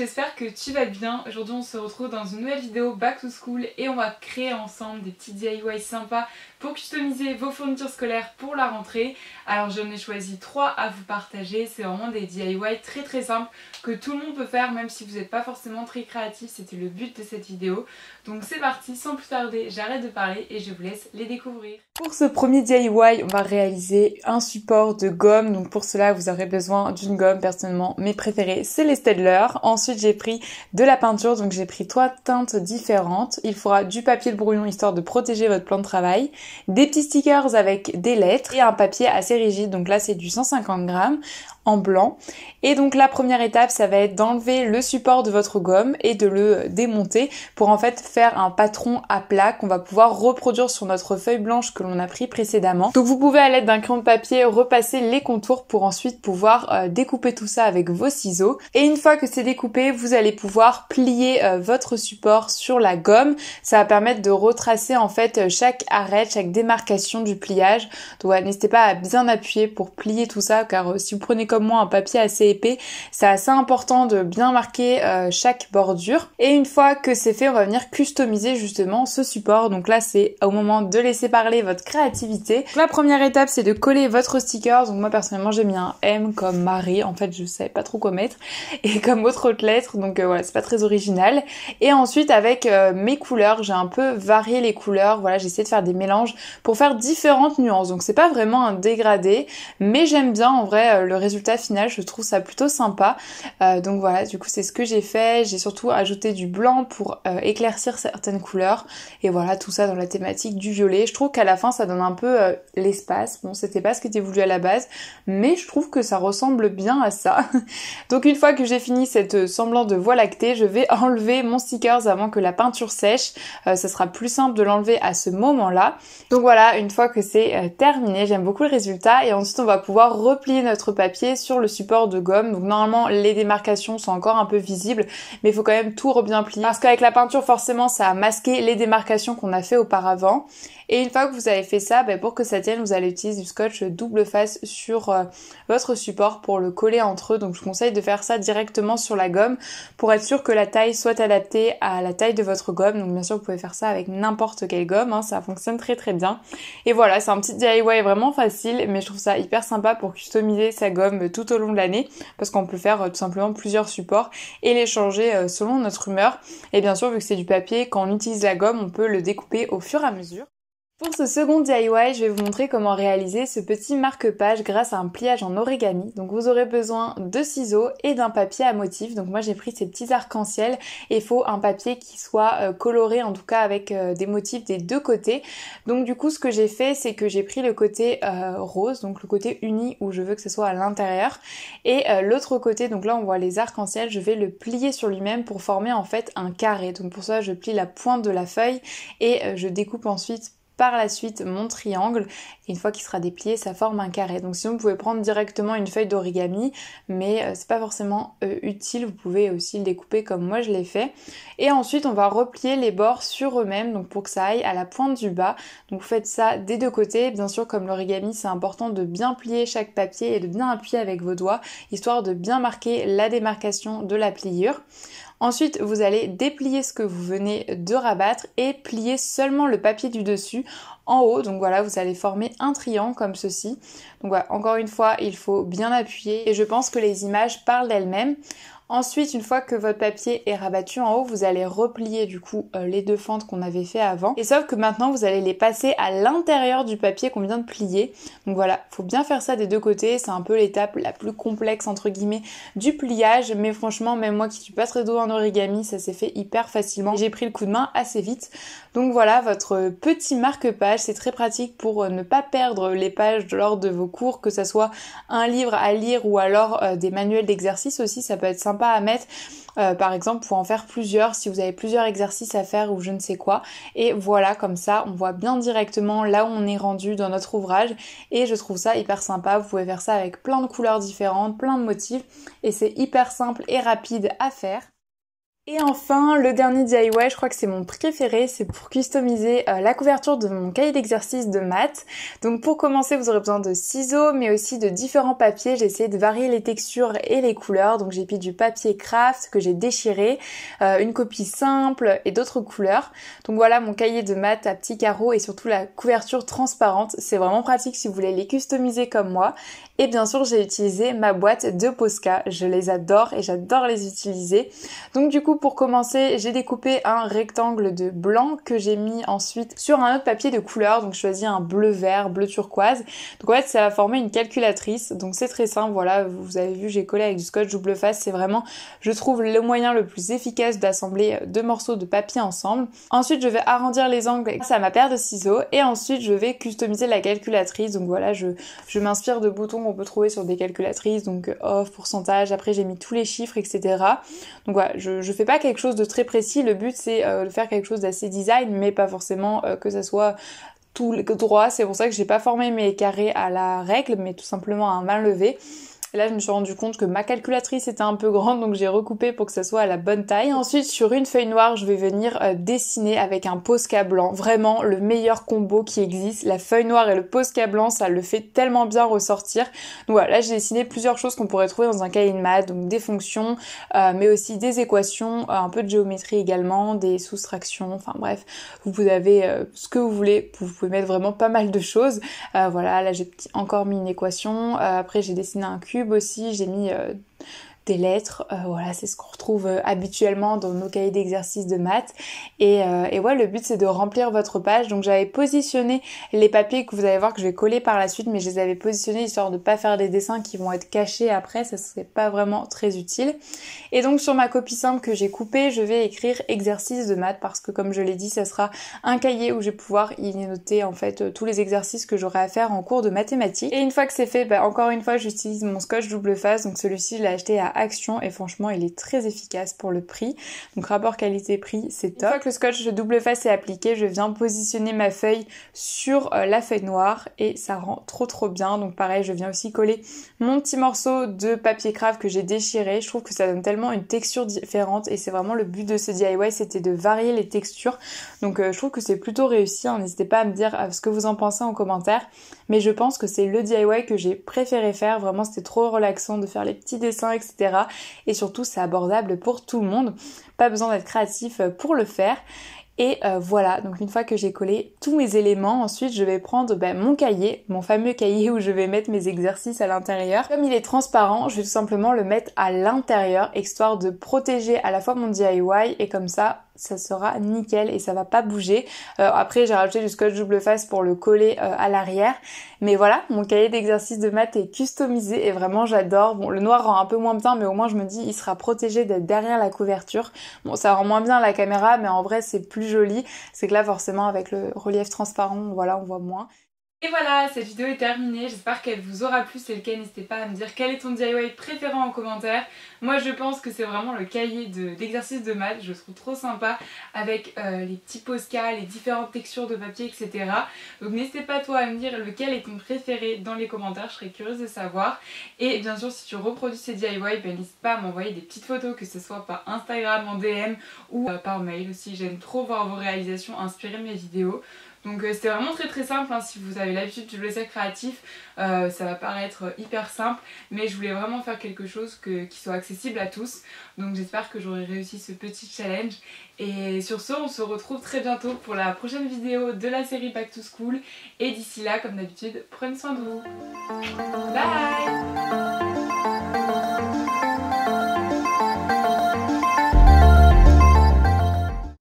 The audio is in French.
j'espère que tu vas bien. Aujourd'hui on se retrouve dans une nouvelle vidéo Back to School et on va créer ensemble des petits DIY sympas pour customiser vos fournitures scolaires pour la rentrée. Alors j'en ai choisi 3 à vous partager, c'est vraiment des DIY très simples que tout le monde peut faire même si vous n'êtes pas forcément très créatif, c'était le but de cette vidéo. Donc c'est parti, sans plus tarder, j'arrête de parler et je vous laisse les découvrir. Pour ce premier DIY, on va réaliser un support de gomme. Donc pour cela, vous aurez besoin d'une gomme. Personnellement, mes préférés, c'est les Staedtler. Ensuite, j'ai pris de la peinture. Donc j'ai pris 3 teintes différentes. Il faudra du papier de brouillon histoire de protéger votre plan de travail, des petits stickers avec des lettres et un papier assez rigide. Donc là, c'est du 150 grammes en blanc. Et donc la première étape, ça va être d'enlever le support de votre gomme et de le démonter pour en fait faire un patron à plat qu'on va pouvoir reproduire sur notre feuille blanche que l'on a pris précédemment. Donc vous pouvez à l'aide d'un crayon de papier repasser les contours pour ensuite pouvoir découper tout ça avec vos ciseaux. Et une fois que c'est découpé, vous allez pouvoir plier votre support sur la gomme. Ça va permettre de retracer en fait chaque arête, chaque démarcation du pliage. Donc n'hésitez pas à bien appuyer pour plier tout ça, car si vous prenez comme moi un papier assez épais, c'est assez important de bien marquer chaque bordure. Et une fois que c'est fait, on va venir customiser justement ce support. Donc là, c'est au moment de laisser parler votre créativité. Donc, la première étape, c'est de coller votre sticker. Donc moi personnellement, j'ai mis un M comme Marie. En fait, je savais pas trop quoi mettre, et comme autre lettre. Donc voilà, c'est pas très original. Et ensuite, avec mes couleurs, j'ai un peu varié les couleurs. Voilà, j'ai essayé de faire des mélanges pour faire différentes nuances. Donc c'est pas vraiment un dégradé, mais j'aime bien en vrai le résultat final, je trouve ça plutôt sympa. Donc voilà, du coup c'est ce que j'ai fait. J'ai surtout ajouté du blanc pour éclaircir certaines couleurs, et voilà, tout ça dans la thématique du violet. Je trouve qu'à la fin ça donne un peu l'espace. Bon, c'était pas ce qui était voulu à la base, mais je trouve que ça ressemble bien à ça. Donc une fois que j'ai fini cette semblant de voie lactée, je vais enlever mon stickers avant que la peinture sèche. Ça sera plus simple de l'enlever à ce moment-là. Donc voilà, une fois que c'est terminé, j'aime beaucoup le résultat, et ensuite on va pouvoir replier notre papier sur le support de gomme. Donc normalement les démarcations sont encore un peu visibles, mais il faut quand même tout bien plier parce qu'avec la peinture forcément ça a masqué les démarcations qu'on a fait auparavant. Et une fois que vous avez fait ça, pour que ça tienne, vous allez utiliser du scotch double face sur votre support pour le coller entre eux. Donc je vous conseille de faire ça directement sur la gomme pour être sûr que la taille soit adaptée à la taille de votre gomme. Donc bien sûr vous pouvez faire ça avec n'importe quelle gomme, hein, ça fonctionne très bien. Et voilà, c'est un petit DIY vraiment facile, mais je trouve ça hyper sympa pour customiser sa gomme tout au long de l'année, parce qu'on peut faire tout simplement plusieurs supports et les changer selon notre humeur. Et bien sûr, vu que c'est du papier, quand on utilise la gomme, on peut le découper au fur et à mesure. Pour ce second DIY, je vais vous montrer comment réaliser ce petit marque-page grâce à un pliage en origami. Donc vous aurez besoin de ciseaux et d'un papier à motif. Donc moi j'ai pris ces petits arcs-en-ciel, et il faut un papier qui soit coloré, en tout cas avec des motifs des deux côtés. Donc du coup ce que j'ai fait, c'est que j'ai pris le côté rose, donc le côté uni où je veux que ce soit à l'intérieur, et l'autre côté, donc là on voit les arcs-en-ciel, je vais le plier sur lui-même pour former en fait un carré. Donc pour ça je plie la pointe de la feuille et je découpe ensuite par la suite mon triangle, et une fois qu'il sera déplié, ça forme un carré. Donc sinon vous pouvez prendre directement une feuille d'origami, mais c'est pas forcément utile, vous pouvez aussi le découper comme moi je l'ai fait. Et ensuite on va replier les bords sur eux-mêmes, donc pour que ça aille à la pointe du bas. Donc vous faites ça des deux côtés. Bien sûr, comme l'origami, c'est important de bien plier chaque papier et de bien appuyer avec vos doigts, histoire de bien marquer la démarcation de la pliure. Ensuite, vous allez déplier ce que vous venez de rabattre et plier seulement le papier du dessus en haut. Donc voilà, vous allez former un triangle comme ceci. Donc voilà, encore une fois, il faut bien appuyer, et je pense que les images parlent d'elles-mêmes. Ensuite, une fois que votre papier est rabattu en haut, vous allez replier du coup les deux fentes qu'on avait fait avant. Et sauf que maintenant, vous allez les passer à l'intérieur du papier qu'on vient de plier. Donc voilà, faut bien faire ça des deux côtés. C'est un peu l'étape la plus complexe entre guillemets du pliage. Mais franchement, même moi qui suis pas très douée en origami, ça s'est fait hyper facilement. J'ai pris le coup de main assez vite. Donc voilà, votre petit marque-page, c'est très pratique pour ne pas perdre les pages lors de vos cours, que ça soit un livre à lire ou alors des manuels d'exercice aussi, ça peut être sympa à mettre. Par exemple, pour en faire plusieurs, si vous avez plusieurs exercices à faire ou je ne sais quoi. Et voilà, comme ça, on voit bien directement là où on est rendu dans notre ouvrage, et je trouve ça hyper sympa. Vous pouvez faire ça avec plein de couleurs différentes, plein de motifs, et c'est hyper simple et rapide à faire. Et enfin, le dernier DIY, je crois que c'est mon préféré, c'est pour customiser la couverture de mon cahier d'exercice de maths. Donc pour commencer, vous aurez besoin de ciseaux, mais aussi de différents papiers. J'ai essayé de varier les textures et les couleurs. Donc j'ai pris du papier craft que j'ai déchiré, une copie simple et d'autres couleurs. Donc voilà mon cahier de maths à petits carreaux et surtout la couverture transparente. C'est vraiment pratique si vous voulez les customiser comme moi. Et bien sûr, j'ai utilisé ma boîte de Posca. Je les adore et j'adore les utiliser. Donc du coup, pour commencer, j'ai découpé un rectangle de blanc que j'ai mis ensuite sur un autre papier de couleur. Donc je choisis un bleu vert, bleu turquoise. Donc en fait, ça va former une calculatrice. Donc c'est très simple. Voilà, vous avez vu, j'ai collé avec du scotch double face. C'est vraiment, je trouve, le moyen le plus efficace d'assembler deux morceaux de papier ensemble. Ensuite, je vais arrondir les angles grâce à ma paire de ciseaux. Et ensuite, je vais customiser la calculatrice. Donc voilà, je m'inspire de boutons qu'on peut trouver sur des calculatrices. Donc off, pourcentage. Après, j'ai mis tous les chiffres, etc. Donc voilà, je fais pas quelque chose de très précis, le but c'est de faire quelque chose d'assez design, mais pas forcément que ça soit tout droit. C'est pour ça que j'ai pas formé mes carrés à la règle, mais tout simplement à main levée. Et là, je me suis rendu compte que ma calculatrice était un peu grande, donc j'ai recoupé pour que ça soit à la bonne taille. Ensuite, sur une feuille noire, je vais venir dessiner avec un Posca blanc. Vraiment, le meilleur combo qui existe. La feuille noire et le Posca blanc, ça le fait tellement bien ressortir. Donc voilà, là, j'ai dessiné plusieurs choses qu'on pourrait trouver dans un cahier de maths, donc des fonctions, mais aussi des équations, un peu de géométrie également, des soustractions, enfin bref, vous avez ce que vous voulez. Vous pouvez mettre vraiment pas mal de choses. Voilà, là, j'ai encore mis une équation. Après, j'ai dessiné un cube aussi, j'ai mis des lettres, voilà, c'est ce qu'on retrouve habituellement dans nos cahiers d'exercices de maths. Et ouais, le but c'est de remplir votre page. Donc j'avais positionné les papiers que vous allez voir que je vais coller par la suite, mais je les avais positionnés histoire de pas faire des dessins qui vont être cachés après, ça serait pas vraiment très utile. Et donc sur ma copie simple que j'ai coupée, je vais écrire exercice de maths parce que comme je l'ai dit, ça sera un cahier où je vais pouvoir y noter en fait tous les exercices que j'aurai à faire en cours de mathématiques. Et une fois que c'est fait, encore une fois, j'utilise mon scotch double face. Donc celui-ci, je l'ai acheté à Action et franchement il est très efficace pour le prix. Donc rapport qualité-prix, c'est top. Une fois que le scotch double face est appliqué, je viens positionner ma feuille sur la feuille noire et ça rend trop bien. Donc pareil, je viens aussi coller mon petit morceau de papier craft que j'ai déchiré. Je trouve que ça donne tellement une texture différente et c'est vraiment le but de ce DIY, c'était de varier les textures. Donc je trouve que c'est plutôt réussi. N'hésitez pas à me dire ce que vous en pensez en commentaire. Mais je pense que c'est le DIY que j'ai préféré faire. Vraiment, c'était trop relaxant de faire les petits dessins, etc. Et surtout, c'est abordable pour tout le monde. Pas besoin d'être créatif pour le faire. Et voilà, donc une fois que j'ai collé tous mes éléments, ensuite je vais prendre mon cahier, mon fameux cahier où je vais mettre mes exercices à l'intérieur. Comme il est transparent, je vais tout simplement le mettre à l'intérieur, histoire de protéger à la fois mon DIY et comme ça sera nickel et ça va pas bouger. Après j'ai rajouté du scotch double face pour le coller à l'arrière. Mais voilà, mon cahier d'exercices de maths est customisé et vraiment j'adore. Bon, le noir rend un peu moins bien, mais au moins je me dis il sera protégé d'être derrière la couverture. Bon, ça rend moins bien à la caméra, mais en vrai c'est plus joli. C'est que là forcément avec le relief transparent, voilà, on voit moins. Et voilà, cette vidéo est terminée, j'espère qu'elle vous aura plu, si c'est le cas n'hésitez pas à me dire quel est ton DIY préféré en commentaire. Moi je pense que c'est vraiment le cahier d'exercice de maths, je le trouve trop sympa avec les petits Posca, les différentes textures de papier, etc. Donc n'hésitez pas toi à me dire lequel est ton préféré dans les commentaires, je serais curieuse de savoir. Et bien sûr si tu reproduis ces DIY, n'hésite pas à m'envoyer des petites photos, que ce soit par Instagram, en DM ou par mail aussi, j'aime trop voir vos réalisations inspirer mes vidéos. Donc c'était vraiment très simple, si vous avez l'habitude du laisser créatif, ça va paraître hyper simple, mais je voulais vraiment faire quelque chose qui soit accessible à tous. Donc j'espère que j'aurai réussi ce petit challenge. Et sur ce, on se retrouve très bientôt pour la prochaine vidéo de la série Back to School. Et d'ici là, comme d'habitude, prenez soin de vous. Bye!